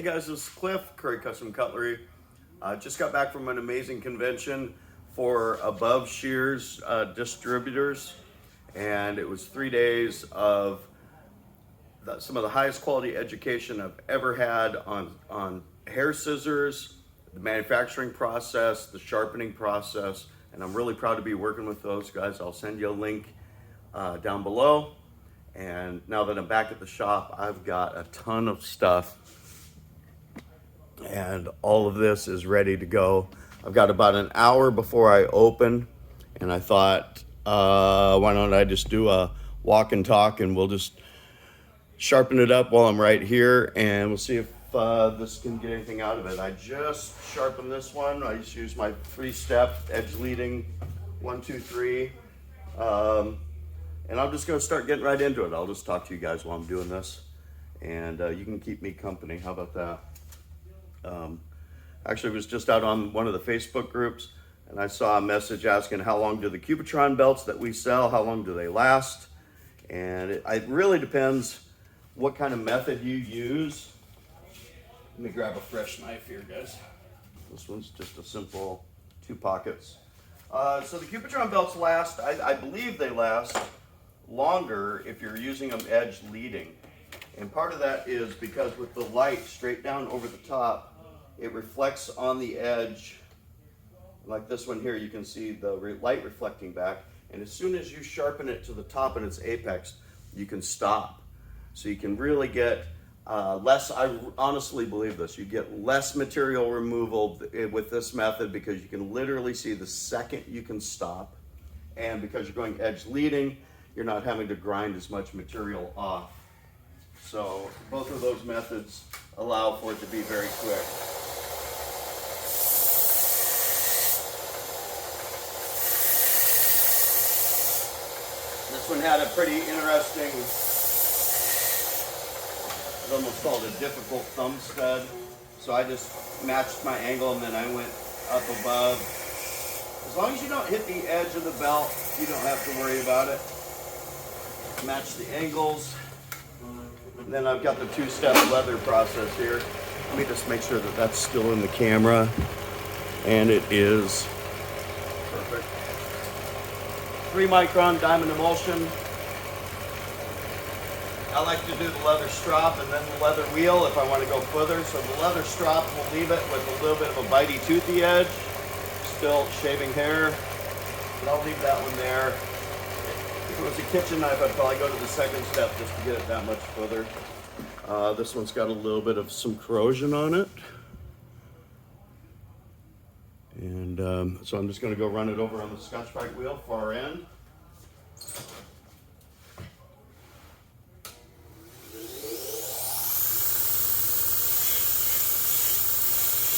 Hey guys, this is Cliff, Curry Custom Cutlery. Just got back from an amazing convention for above Shears distributors, and it was 3 days of some of the highest quality education I've ever had on hair scissors, the manufacturing process, the sharpening process, and I'm really proud to be working with those guys. I'll send you a link down below. And now that I'm back at the shop, I've got a ton of stuff, and all of this is ready to go. I've got about an hour before I open, and I thought, why don't I just do a walk and talk, and we'll just sharpen it up while I'm right here, and we'll see if this can get anything out of it. I just sharpened this one. I just used my 3-step edge leading 1, 2, 3. And I'm just gonna start getting right into it. I'll just talk to you guys while I'm doing this, and you can keep me company. How about that? Actually, I was just out on one of the Facebook groups, and I saw a message asking how long do the Cubitron belts that we sell, how long do they last? And it really depends what kind of method you use. Let me grab a fresh knife here, guys. This one's just a simple 2 pockets. So the Cubitron belts last, I believe they last longer if you're using them edge leading. And part of that is because with the light straight down over the top, it reflects on the edge. Like this one here, you can see the light reflecting back. And as soon as you sharpen it to the top and its apex, you can stop. So you can really get less, I honestly believe this, you get less material removal with this method because you can literally see the second you can stop. And because you're going edge leading, you're not having to grind as much material off. So both of those methods allow for it to be very quick. This one had a pretty interesting, it's almost called a difficult thumb stud. So I just matched my angle and then I went up above. As long as you don't hit the edge of the belt, you don't have to worry about it. Match the angles. And then I've got the 2-step leather process here. Let me just make sure that that's still in the camera. And it is perfect. 3-micron diamond emulsion. I like to do the leather strop and then the leather wheel if I want to go further. So the leather strop, will leave it with a little bit of a bitey, toothy edge. Still shaving hair. But I'll leave that one there. If it was a kitchen knife, I'd probably go to the 2nd step just to get it that much further. This one's got a little bit of some corrosion on it. And so I'm just going to go run it over on the Scotch-Brite wheel, far end.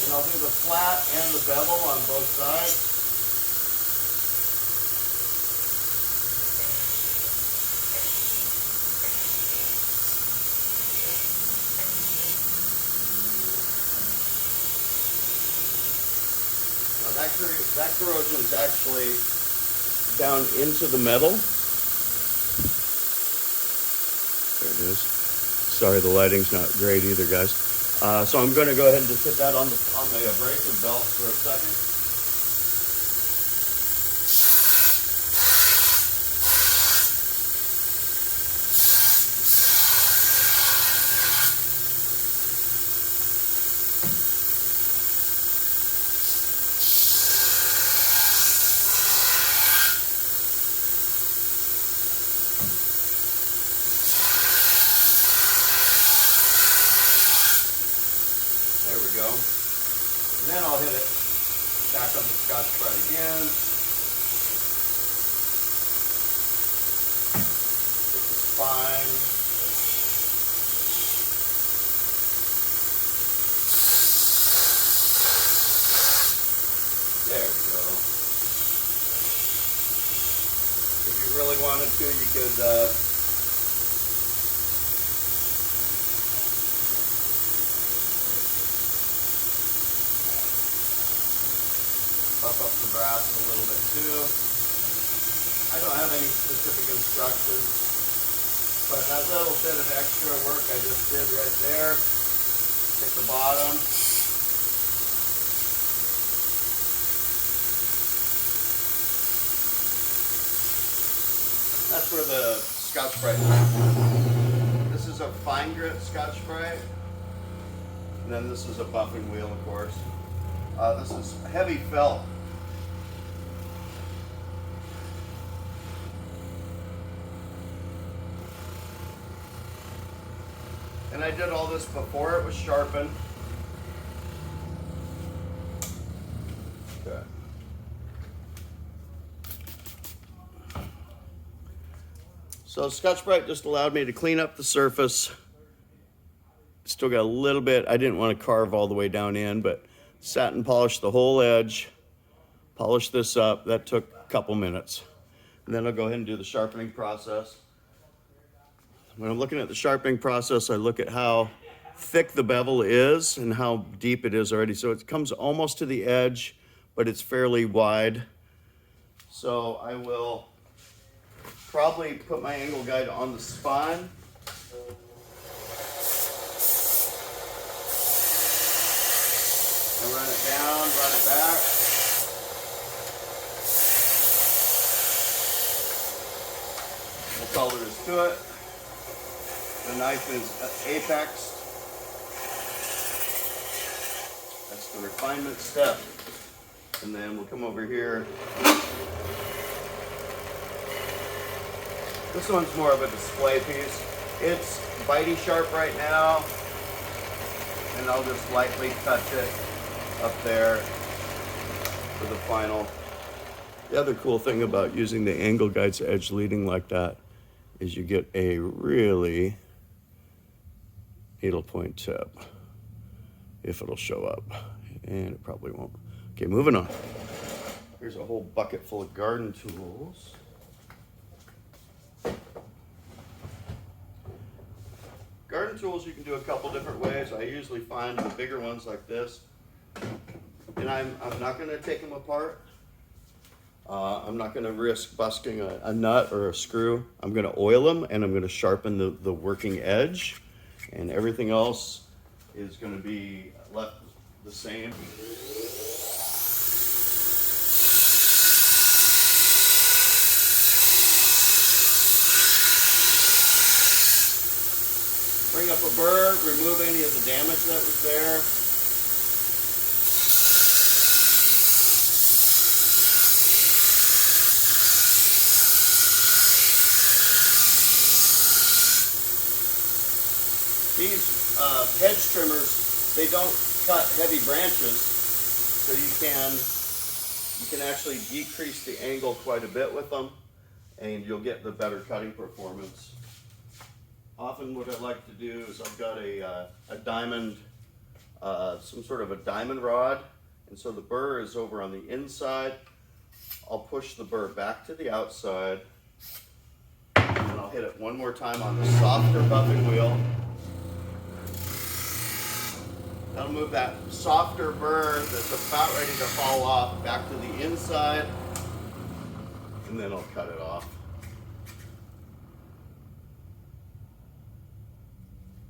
And I'll do the flat and the bevel on both sides. That corrosion is actually down into the metal. There it is. Sorry, the lighting's not great either, guys. So I'm going to go ahead and just hit that on the abrasive belt for a second. There we go. And then I'll hit it back on the Scotch-Brite again. Get the spine. There we go. If you really wanted to, you could buff up the brass a little bit too. I don't have any specific instructions, but that little bit of extra work I just did right there Pick the bottom. That's where the Scotch Brite is. This is a fine grit Scotch Brite. And then this is a buffing wheel, of course. This is heavy felt. And I did all this before it was sharpened. Okay. So Scotch Brite just allowed me to clean up the surface. Still got a little bit, I didn't want to carve all the way down in, but satin polished the whole edge, polished this up. That took a couple minutes. And then I'll go ahead and do the sharpening process. When I'm looking at the sharpening process, I look at how thick the bevel is and how deep it is already. So it comes almost to the edge, but it's fairly wide. So I will probably put my angle guide on the spine. And run it down, run it back. That's all there is to it. The knife is apexed. That's the refinement step. And then we'll come over here. This one's more of a display piece. It's bitey sharp right now. And I'll just lightly touch it up there for the final. The other cool thing about using the angle guides edge leading like that is you get a really needle point tip, if it'll show up, and it probably won't. Okay, moving on. Here's a whole bucket full of garden tools. Garden tools you can do a couple different ways. I usually find the bigger ones like this, and I'm not going to take them apart. I'm not going to risk busting a nut or a screw. I'm going to oil them, and I'm going to sharpen the working edge, and everything else is going to be left the same. Bring up a burr, remove any of the damage that was there. These hedge trimmers, they don't cut heavy branches, so you can actually decrease the angle quite a bit with them, and you'll get the better cutting performance. Often what I like to do is I've got a diamond, some sort of a diamond rod, and so the burr is over on the inside. I'll push the burr back to the outside, and I'll hit it one more time on the softer buffing wheel. That'll move that softer burr that's about ready to fall off back to the inside, and then I'll cut it off.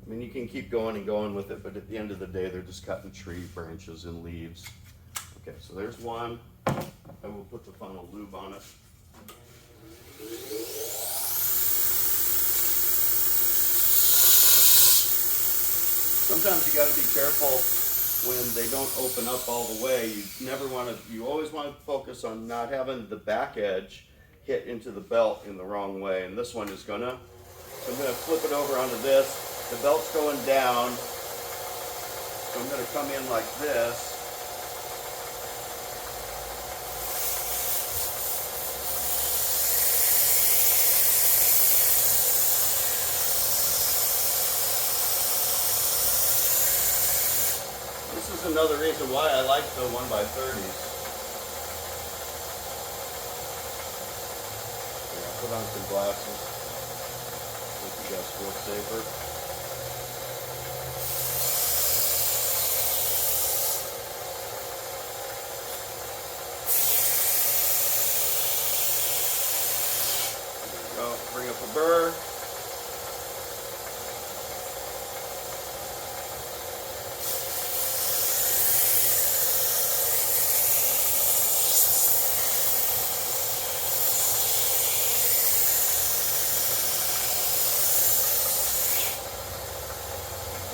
I mean, you can keep going and going with it, but at the end of the day, they're just cutting tree branches and leaves. Okay, so there's one. I will put the final lube on it. Sometimes you got to be careful when they don't open up all the way. You always want to focus on not having the back edge hit into the belt in the wrong way. And this one is gonna. So I'm gonna flip it over onto this. The belt's going down, so I'm going to come in like this. This is another reason why I like the 1x30s. Yeah, put on some glasses, make you guys feel safer. Bring up a burr.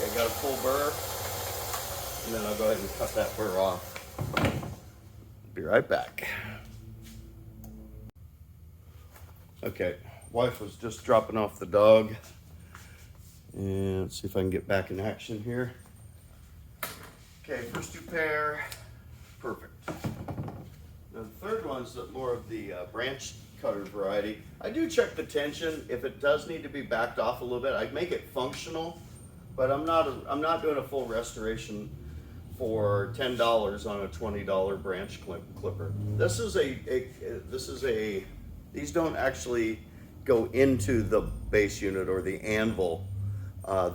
Okay, got a full burr, and then I'll go ahead and cut that burr off. Be right back. Okay, wife was just dropping off the dog, and let's see if I can get back in action here. Okay, first two pair, perfect. Now the third one's more of the branch cutter variety. I do check the tension. If it does need to be backed off a little bit, I make it functional, but I'm not doing a full restoration for $10 on a $20 branch clipper. These don't actually go into the base unit or the anvil.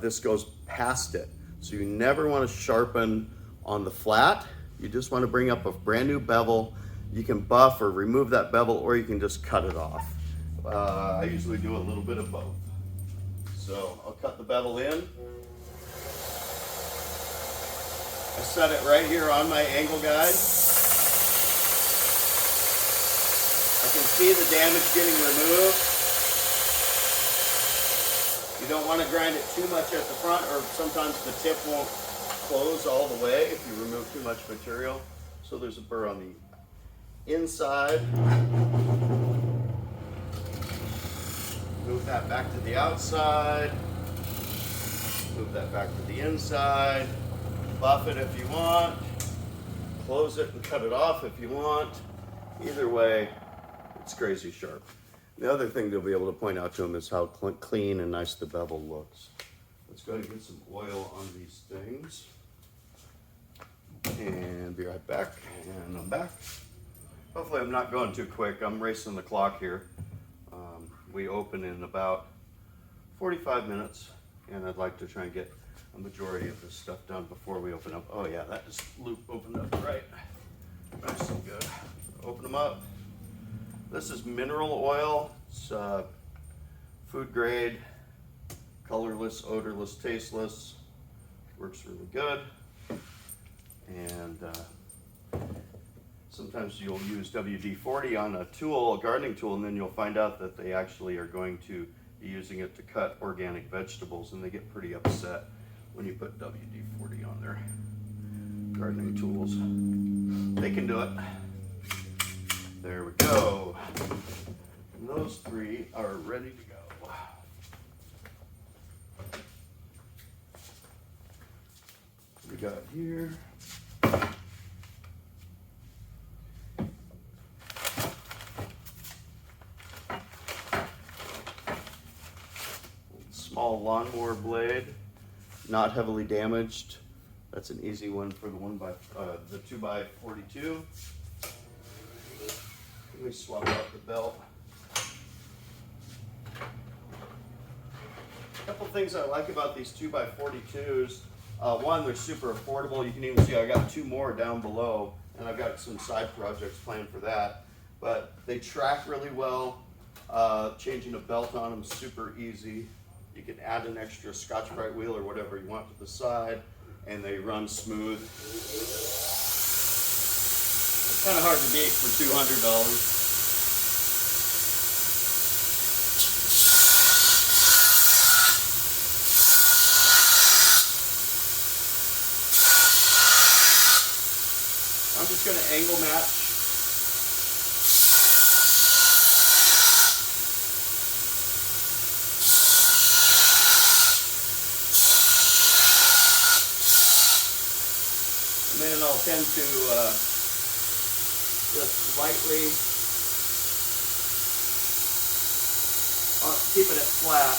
This goes past it. So you never want to sharpen on the flat. You just want to bring up a brand new bevel. You can buff or remove that bevel, or you can just cut it off. I usually do a little bit of both. So I'll cut the bevel in. I set it right here on my angle guide. I can see the damage getting removed. You don't want to grind it too much at the front, or sometimes the tip won't close all the way if you remove too much material. So there's a burr on the inside. Move that back to the outside. Move that back to the inside. Buff it if you want. Close it and cut it off if you want. Either way, it's crazy sharp. The other thing they'll be able to point out to them is how clean and nice the bevel looks. Let's go ahead and get some oil on these things. And be right back. And I'm back. Hopefully I'm not going too quick. I'm racing the clock here. We open in about 45 minutes, and I'd like to try and get a majority of this stuff done before we open up. Oh yeah, that just loop opened up right. Nice and good. Open them up. This is mineral oil. It's food grade, colorless, odorless, tasteless. Works really good. And sometimes you'll use WD-40 on a tool, a gardening tool, and then you'll find out that they actually are going to be using it to cut organic vegetables, and they get pretty upset when you put WD-40 on their gardening tools. They can do it. There we go. And those three are ready to go. We got here. Small lawnmower blade, not heavily damaged. That's an easy one for the 2x42. Let me swap out the belt. A couple things I like about these 2x42s. One, they're super affordable. You can even see I got two more down below, and I've got some side projects planned for that. But they track really well. Changing a belt on them is super easy. You can add an extra Scotch-Brite wheel or whatever you want to the side, and they run smooth. It's kind of hard to beat for $200. I'm just going to angle match. And then I'll tend to just lightly, keeping it flat.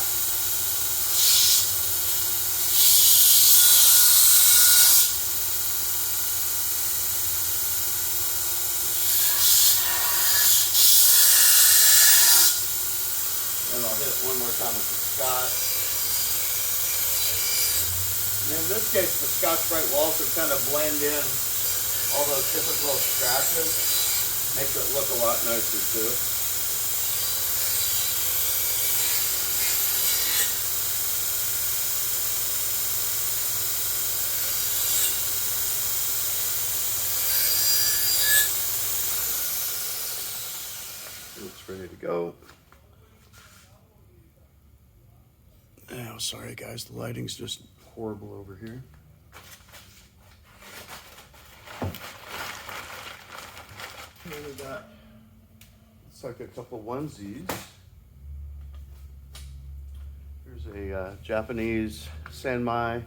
And I'll hit it one more time with the Scotch. And in this case, the Scotch-Brite will also kind of blend in all those different little scratches. Makes it look a lot nicer too. It's ready to go. Oh, sorry guys, the lighting's just horrible over here. And we got, looks like a couple onesies. There's a Japanese sanmai.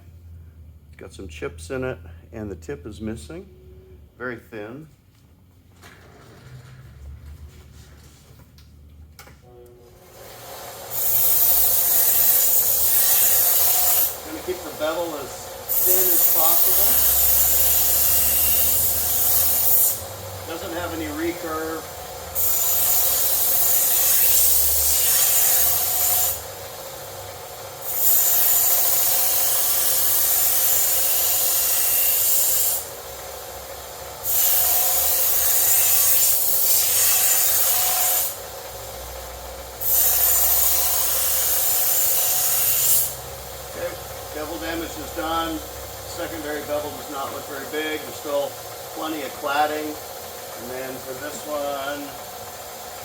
It's got some chips in it, and the tip is missing. Very thin. Gonna keep the bevel as thin as possible. Doesn't have any recurve. Bevel damage is done. Secondary bevel does not look very big. There's still plenty of cladding. And then for this one,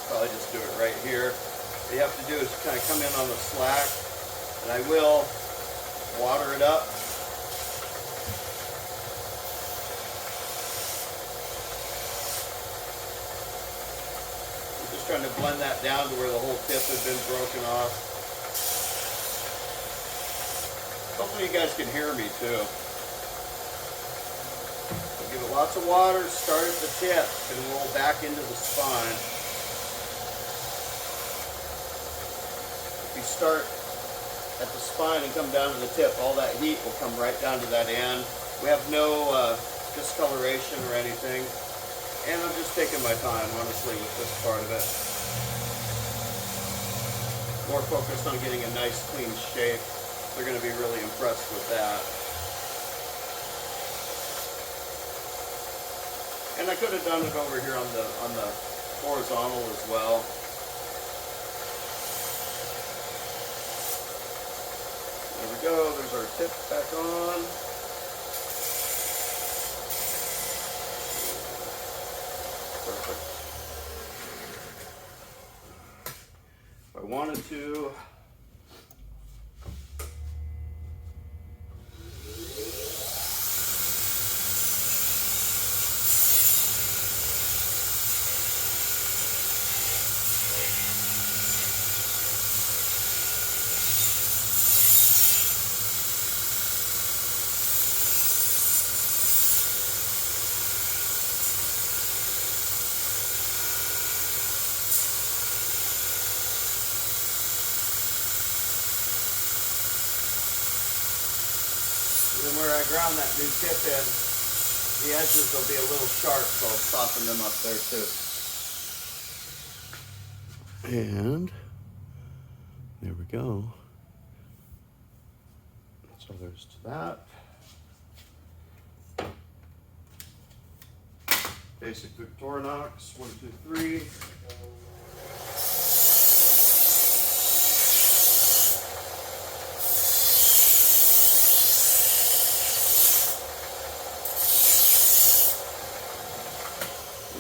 probably just do it right here. What you have to do is kind of come in on the slack, and I will water it up. I'm just trying to blend that down to where the whole tip had been broken off. Hopefully you guys can hear me too. So give it lots of water, start at the tip, and roll back into the spine. If you start at the spine and come down to the tip, all that heat will come right down to that end. We have no discoloration or anything. And I'm just taking my time, honestly, with this part of it. More focused on getting a nice, clean shape. They're going to be really impressed with that. And I could have done it over here on the horizontal as well. There we go. There's our tip back on. Perfect. If I wanted to, and where I ground that new tip in, the edges will be a little sharp, so I'll soften them up there too. And there we go. So there's to that. Basic Victorinox, 1, 2, 3.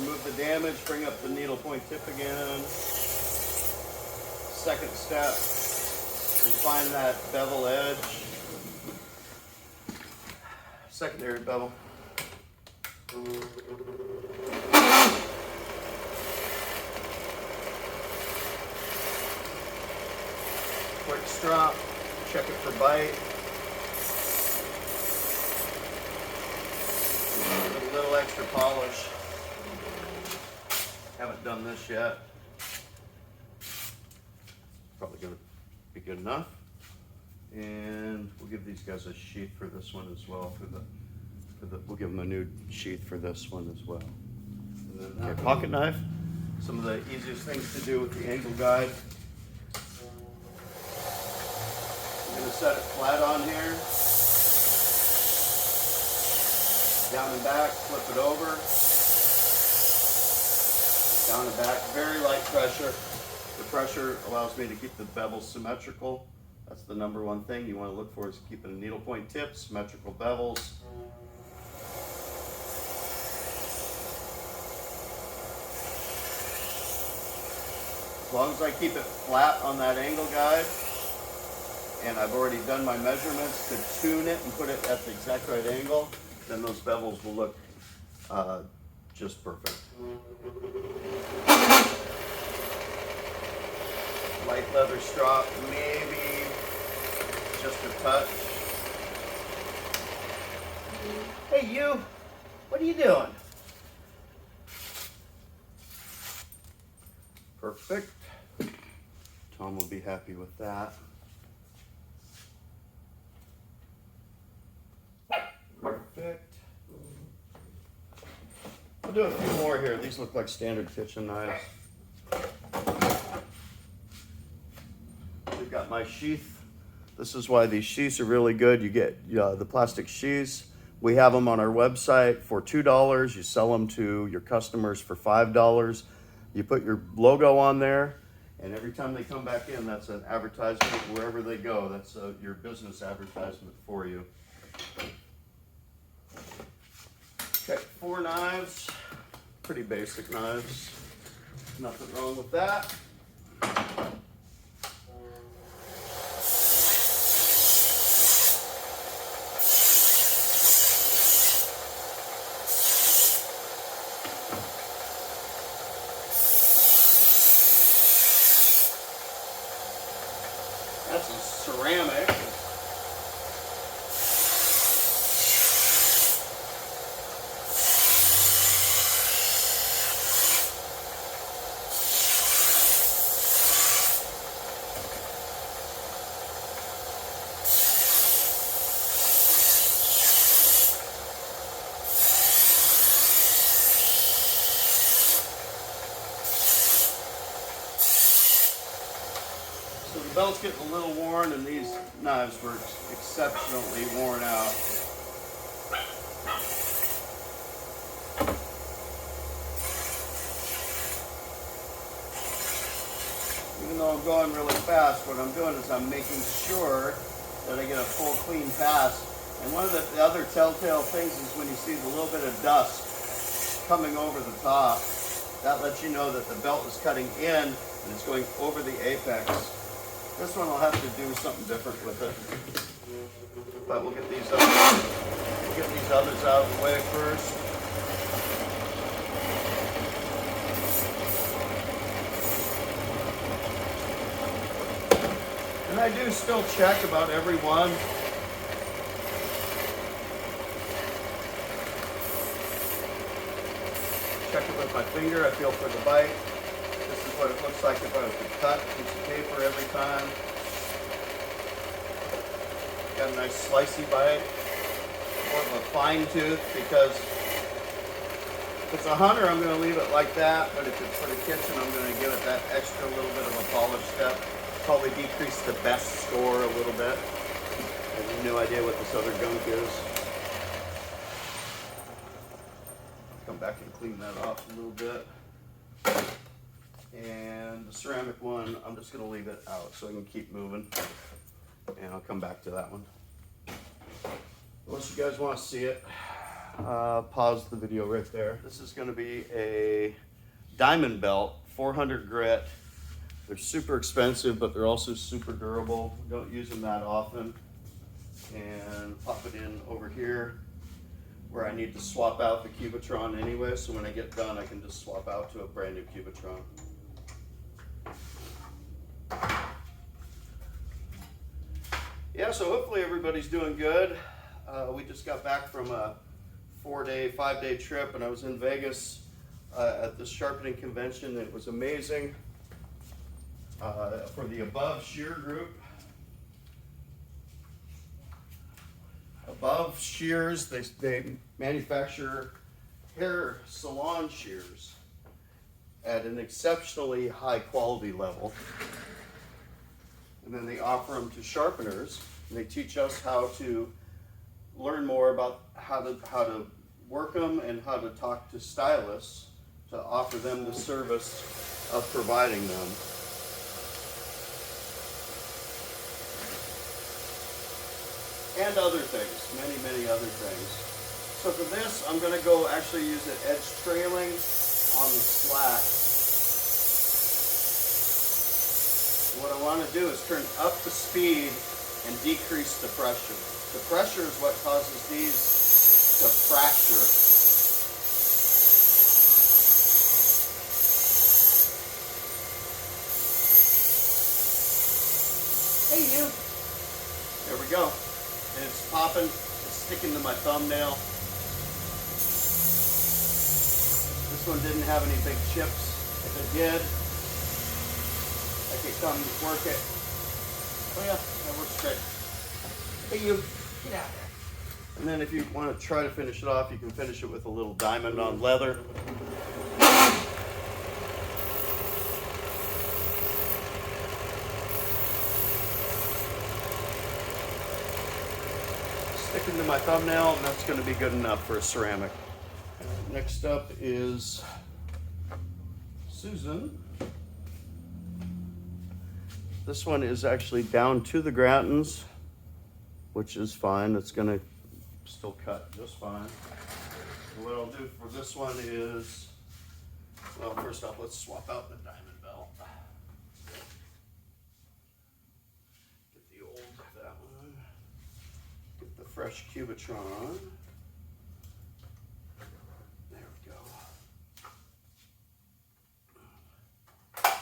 Remove the damage, bring up the needle point tip again. Second step, refine that bevel edge. Secondary bevel. Quick strop, check it for bite. A little extra polish. Haven't done this yet. Probably going to be good enough. And we'll give these guys a sheath for this one as well. We'll give them a new sheath for this one as well. And then, okay, pocket knife. Some of the easiest things to do with the angle guide. I'm going to set it flat on here. Down and back, flip it over. Down and back, very light pressure. The pressure allows me to keep the bevel symmetrical. That's the number one thing you want to look for, is keeping a needle point tip, symmetrical bevels. As long as I keep it flat on that angle guide, and I've already done my measurements to tune it and put it at the exact right angle, then those bevels will look just perfect. Light leather strop, maybe just a touch. Hey you, what are you doing? Perfect. Tom will be happy with that. Perfect. I'll do a few more here. These look like standard kitchen knives. We've got my sheath. This is why these sheaths are really good. You get the plastic sheaths. We have them on our website for $2. You sell them to your customers for $5. You put your logo on there, and every time they come back in, that's an advertisement wherever they go. That's your business advertisement for you. Okay, 4 knives, pretty basic knives. Nothing wrong with that. That's a ceramic. So the belt's getting a little worn, and these knives were exceptionally worn out. Even though I'm going really fast, what I'm doing is I'm making sure that I get a full clean pass. And one of the other telltale things is when you see the little bit of dust coming over the top, that lets you know that the belt is cutting in and it's going over the apex. This one will have to do something different with it. But we'll get these others out of the way first. And I do still check about every one. Check it with my finger, I feel for the bite. This is what it looks like if I was to cut a piece of paper every time. Got a nice slicey bite. More of a fine tooth, because if it's a hunter, I'm going to leave it like that, but if it's for the kitchen, I'm going to give it that extra little bit of a polish step. Probably decrease the best score a little bit. I have no idea what this other gunk is. Come back and clean that off a little bit. And the ceramic one, I'm just going to leave it out so I can keep moving. And I'll come back to that one. Unless you guys want to see it, pause the video right there. This is going to be a diamond belt, 400 grit. They're super expensive, but they're also super durable. Don't use them that often. And pop it in over here where I need to swap out the Cubitron anyway. So when I get done, I can just swap out to a brand new Cubitron. Yeah, so hopefully everybody's doing good. We just got back from a 5-day trip, and I was in Vegas at the Sharpening convention. It was amazing. For the Above Shear group. Above Shears, they manufacture hair salon shears at an exceptionally high quality level. And then they offer them to sharpeners, and they teach us how to learn more about how to work them and how to talk to stylists to offer them the service of providing them. And other things, many, many other things. So for this, I'm going to go actually use it edge trailing on the slack. What I want to do is turn up the speed and decrease the pressure. The pressure is what causes these to fracture. Hey you! There we go. And it's popping, it's sticking to my thumbnail. This one didn't have any big chips. If it did, I could come work it. Oh yeah, that works great. Hey you, get out there. And then if you want to try to finish it off, you can finish it with a little diamond on leather. Stick into my thumbnail, and that's going to be good enough for a ceramic. Next up is Susan. This one is actually down to the gratins, which is fine. It's gonna still cut just fine. And what I'll do for this one is, well, first off, let's swap out the diamond belt. Get the old, that one. Get the fresh Cubitron. There we go.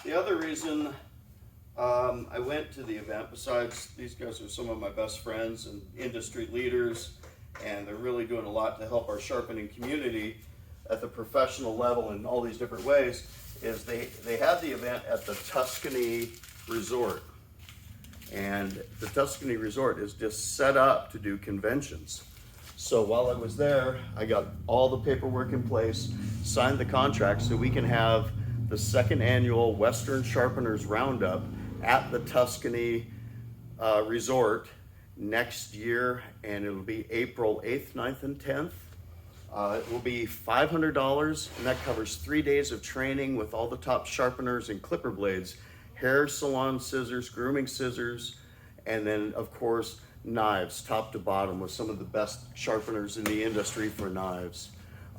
The other reason I went to the event, besides these guys are some of my best friends and industry leaders, and they're really doing a lot to help our sharpening community at the professional level in all these different ways, is they had the event at the Tuscany Resort. And the Tuscany Resort is just set up to do conventions. So while I was there, I got all the paperwork in place, signed the contract so we can have the second annual Western Sharpeners Roundup at the Tuscany Resort next year, and it'll be April 8th, 9th, and 10th. It will be $500, and that covers 3 days of training with all the top sharpeners and clipper blades, hair salon scissors, grooming scissors, and then of course knives, top to bottom, with some of the best sharpeners in the industry for knives.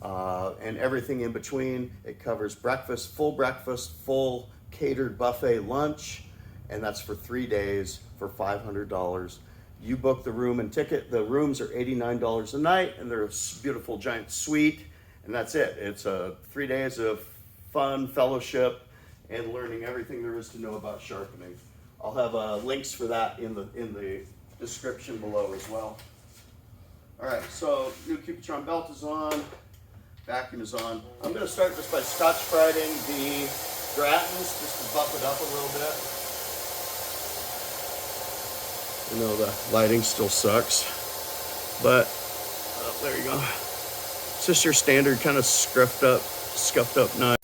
And everything in between. It covers breakfast, full catered buffet lunch, and that's for 3 days for $500. You book the room and ticket. The rooms are $89 a night, and they're a beautiful giant suite, and that's it. It's 3 days of fun, fellowship, and learning everything there is to know about sharpening. I'll have links for that in the description below as well. All right, so new Cubitron belt is on. Vacuum is on. I'm going to start just by Scotch Briding the gratins just to buff it up a little bit. I know the lighting still sucks, but there you go. It's just your standard kind of scuffed up knife.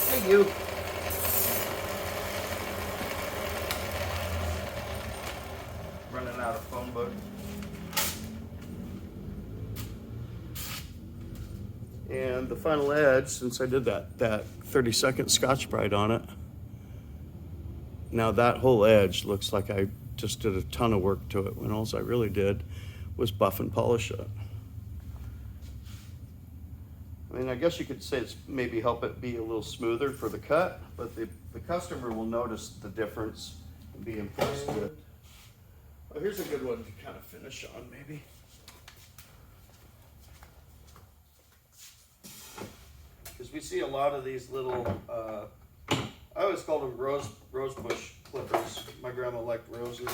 Hey you. Running out of phone book. And the final edge, since I did that 30-second Scotch Brite on it, now that whole edge looks like I just did a ton of work to it when all I really did was buff and polish it. I mean, I guess you could say it's maybe help it be a little smoother for the cut, but the customer will notice the difference and be impressed with it. Oh, here's a good one to kind of finish on, maybe. Because we see a lot of these little, I always called them rose bush clippers. My grandma liked roses.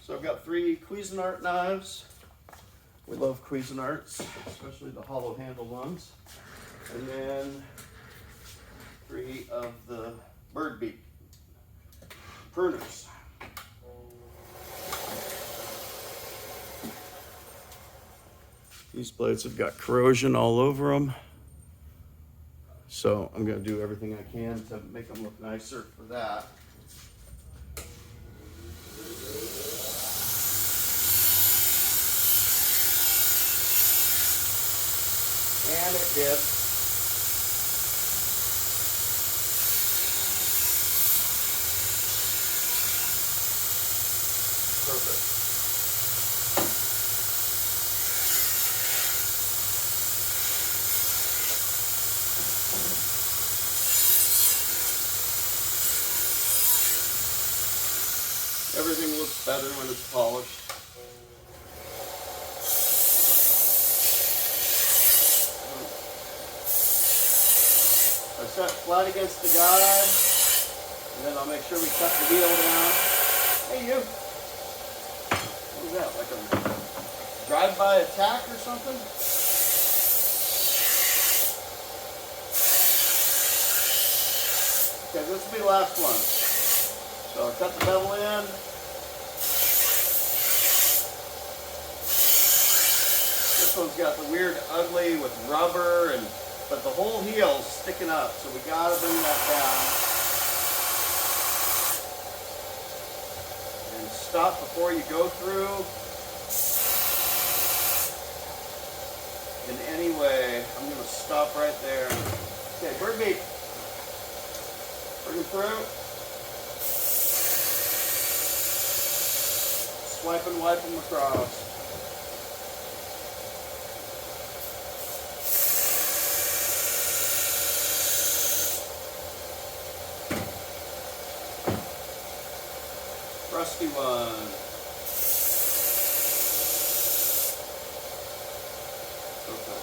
So I've got 3 Cuisinart knives. We love Cuisinarts, especially the hollow handle ones. And then 3 of the bird beak pruners. These blades have got corrosion all over them. So I'm going to do everything I can to make them look nicer for that. And it did. Perfect. Everything looks better when it's polished. I set flat against the guide, and then I'll make sure we cut the wheel down. Hey you! What was that, like a drive-by attack or something? Okay, this will be the last one. So I'll cut the bevel in. This one's got the weird ugly with rubber, but the whole heel's sticking up, so we gotta bring that down. And stop before you go through. In any way, I'm gonna stop right there. Okay, bird beak. Bring it through. Swipe and wipe them across. Rusty one. Okay.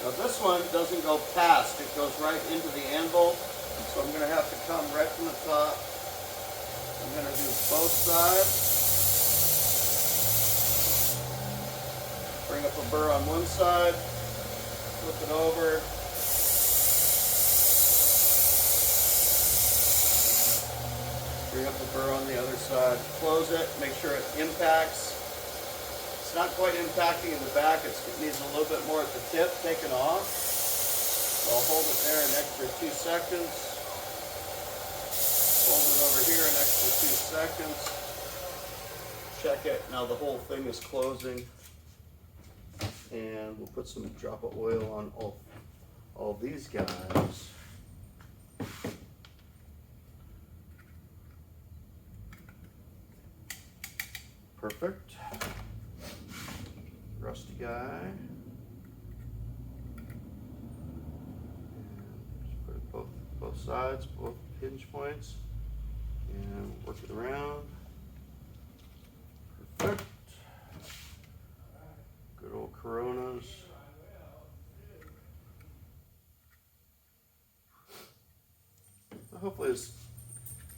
Now this one doesn't go past, it goes right into the anvil. So I'm going to have to come right from the top. I'm going to do both sides. Bring up a burr on one side, flip it over. Bring up the burr on the other side, close it, make sure it impacts. It's not quite impacting in the back, it needs a little bit more at the tip taken off. So I'll hold it there an extra 2 seconds. Hold it over here an extra 2 seconds. Check it, now the whole thing is closing. And we'll put some drop of oil on all these guys. Perfect. Rusty guy. Just put it both sides, both hinge points, and work it around. Perfect. Good old Coronas. Hopefully this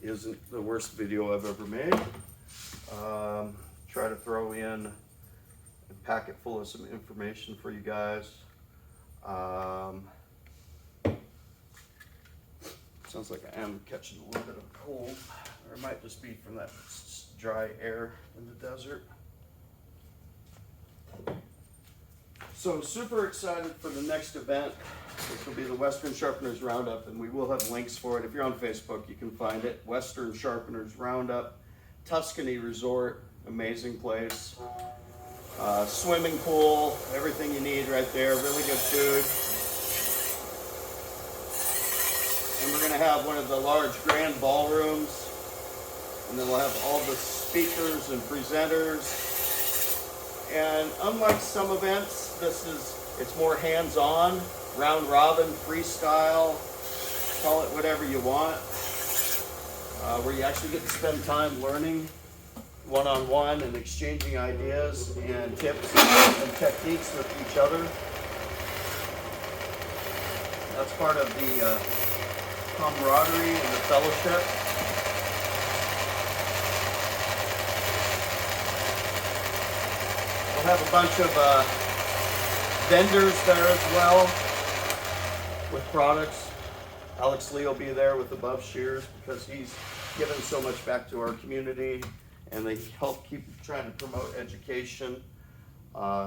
isn't the worst video I've ever made. Try to throw in a packet full of some information for you guys. Sounds like I am catching a little bit of a cold, or it might just be from that dry air in the desert. So super excited for the next event. This will be the Western Sharpeners Roundup, and we will have links for it. If you're on Facebook, you can find it. Western Sharpeners Roundup, Tuscany Resort, amazing place. Swimming pool, everything you need right there, really good food. And we're gonna have one of the large grand ballrooms, and then we'll have all the speakers and presenters. And unlike some events, it's more hands-on, round robin, freestyle, call it whatever you want, where you actually get to spend time learning one-on-one and exchanging ideas and tips and techniques with each other. That's part of the camaraderie and the fellowship. We'll have a bunch of vendors there as well with products. Alex Lee will be there with Above Shears because he's given so much back to our community, and they help keep trying to promote education.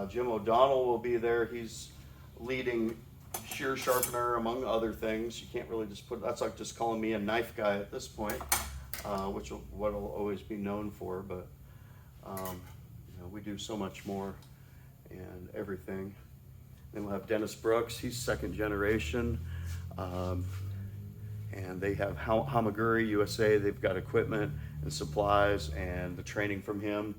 Jim O'Donnell will be there. He's leading shear sharpener, among other things. You can't really just that's like just calling me a knife guy at this point, which what I'll always be known for, but we do so much more and everything. Then we'll have Dennis Brooks, he's second generation. And they have Hamaguri USA. They've got equipment and supplies, and the training from him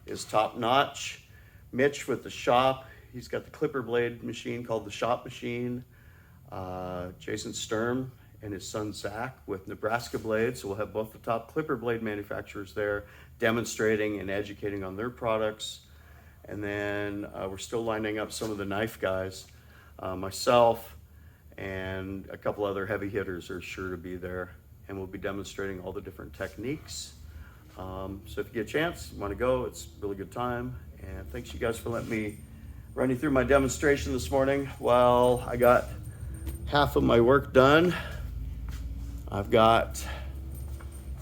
is top notch. Mitch with the shop, he's got the clipper blade machine called the Shop Machine. Jason Sturm and his son Zach with Nebraska Blades. So we'll have both the top clipper blade manufacturers there demonstrating and educating on their products. And then we're still lining up some of the knife guys. Myself and a couple other heavy hitters are sure to be there, and we'll be demonstrating all the different techniques. So if you get a chance, you want to go, it's a really good time. And thanks you guys for letting me run you through my demonstration this morning. Well, I got half of my work done. I've got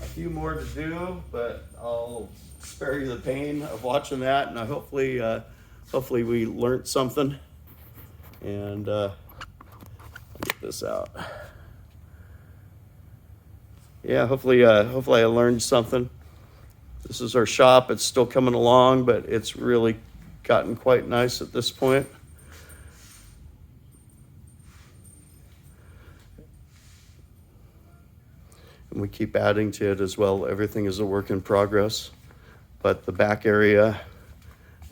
a few more to do, but I'll spare you the pain of watching that, and hopefully we learned something. And I'll get this out. Yeah, hopefully I learned something. This is our shop. It's still coming along, but it's really gotten quite nice at this point. And we keep adding to it as well. Everything is a work in progress. But the back area,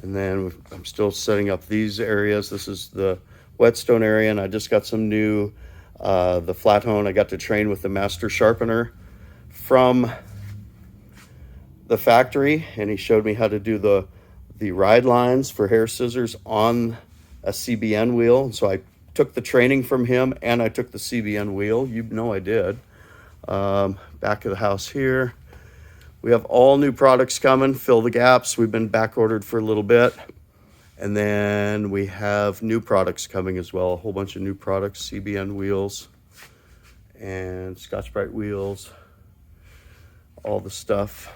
and then I'm still setting up these areas. This is the whetstone area, and I just got some new, the flat hone. I got to train with the master sharpener from the factory, and he showed me how to do the ride lines for hair scissors on a CBN wheel. So I took the training from him, and I took the CBN wheel. You know I did. Back of the house here. We have all new products coming, fill the gaps. We've been back ordered for a little bit. And then we have new products coming as well. A whole bunch of new products, CBN wheels and Scotch-Brite wheels, all the stuff.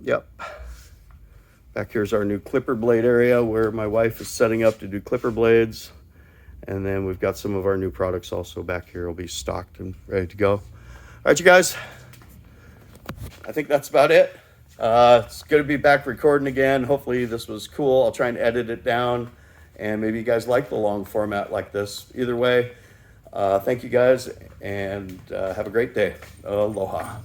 Yep. Back here's our new clipper blade area where my wife is setting up to do clipper blades. And then we've got some of our new products also back here will be stocked and ready to go. All right, you guys, I think that's about it. It's good to be back recording again. Hopefully this was cool. I'll try and edit it down, and maybe you guys like the long format like this. Either way, thank you guys, and have a great day. Aloha.